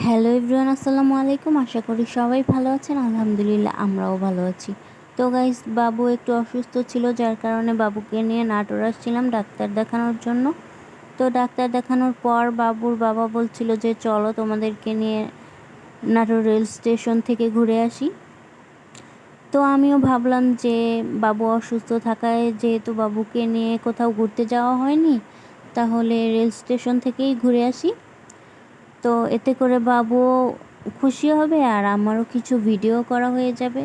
Hello everyone, আসসালামু আলাইকুম। আশা করি সবাই ভালো আছেন। আলহামদুলিল্লাহ আমরাও ভালো আছি। তো গাইস, বাবু একটু অসুস্থ ছিল, যার কারণে বাবুকে নিয়ে নাটোর আসছিলাম ডাক্তার দেখানোর জন্য। তো ডাক্তার দেখানোর পর বাবুর বাবা বলছিল যে চলো তোমাদেরকে নিয়ে নাটোর রেল স্টেশন থেকে ঘুরে আসি। তো আমিও ভাবলাম যে বাবু অসুস্থ থাকায় যেহেতু বাবুকে নিয়ে কোথাও ঘুরতে যাওয়া হয়নি, তাহলে রেল স্টেশন থেকেই ঘুরে আসি। তো এতে করে বাবুও খুশি হবে আর আমারও কিছু ভিডিও করা হয়ে যাবে।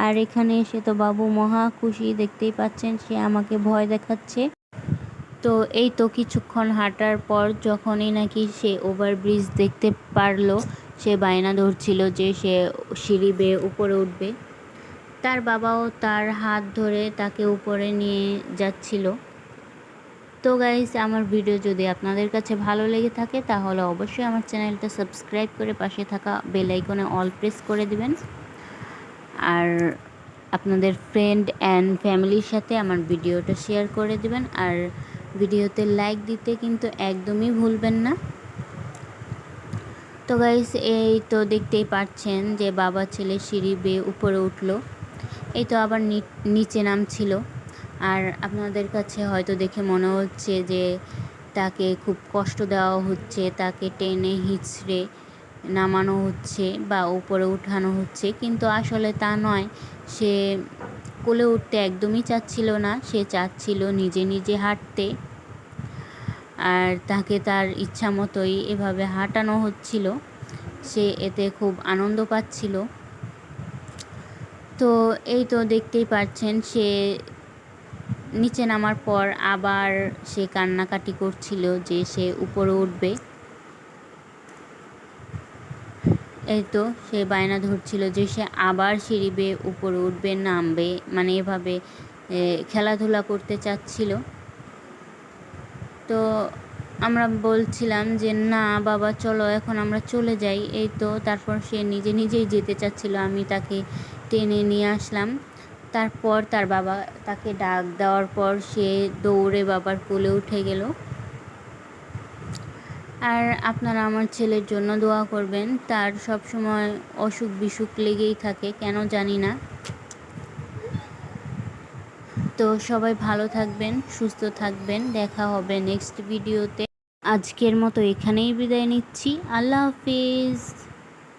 আর এখানে এসে তো বাবু মহা খুশি, দেখতেই পাচ্ছেন সে আমাকে ভয় দেখাচ্ছে। তো এই তো কিছুক্ষণ হাঁটার পর যখনই নাকি সে ওভারব্রিজ দেখতে পারলো, সে বায়না ধরছিল যে সে সিঁড়ি বেয়ে উপরে উঠবে। তার বাবাও তার হাত ধরে তাকে উপরে নিয়ে যাচ্ছিল। তো গাইস, আমার ভিডিও যদি আপনাদের কাছে ভালো লেগে থাকে তাহলে অবশ্যই আমার চ্যানেলটা সাবস্ক্রাইব করে পাশে থাকা বেল আইকনে অল প্রেস করে দিবেন। আর আপনাদের ফ্রেন্ড অ্যান্ড ফ্যামিলির সাথে আমার ভিডিওটা শেয়ার করে দিবেন। আর ভিডিওতে লাইক দিতে কিন্তু একদমই ভুলবেন না। তো গাইস, এই তো দেখতেই পাচ্ছেন যে বাবা ছেলে সিঁড়ি বেয়ে উপরে উঠলো। এই তো আবার নিচে নামছিল। আর আপনাদের কাছে হয়তো দেখে মনে হচ্ছে যে তাকে খুব কষ্ট দেওয়া হচ্ছে, তাকে টেনে হিঁচড়ে নামানো হচ্ছে বা উপরে উঠানো হচ্ছে, কিন্তু আসলে তা নয়। সে কোলে উঠতে একদমই চাচ্ছিল না, সে চাচ্ছিল নিজে নিজে হাঁটতে। আর তাকে তার ইচ্ছা মতোই এভাবে হাঁটানো হচ্ছিল, সে এতে খুব আনন্দ পাচ্ছিল। তো এই তো দেখতেই পাচ্ছেন সে নিচে নামার পর আবার সে কান্নাকাটি করছিল যে সে উপরে উঠবে। এই তো সে বায়না ধরছিল যে সে আবার সিঁড়ি বেয়ে উপরে উঠবে, নামবে, মানে এভাবে খেলাধুলা করতে চাচ্ছিল। তো আমরা বলছিলাম যে না বাবা চলো এখন আমরা চলে যাই। এই তো তারপর সে নিজে নিজেই যেতে চাচ্ছিল, আমি তাকে টেনে নিয়ে আসলাম। তারপর তার বাবা তাকে ডাক দেওয়ার পর সে দৌড়ে বাবার কোলে উঠে গেল। আর আপনারা আমার ছেলের জন্য দোয়া করবেন, তার সব সময় অসুখ বিসুখ লেগেই থাকে, কেন জানি না। তো সবাই ভালো থাকবেন, সুস্থ থাকবেন, দেখা হবে নেক্সট ভিডিওতে। আজকের মতো এখানেই বিদায় নিচ্ছি। আল্লাহ হাফিজ।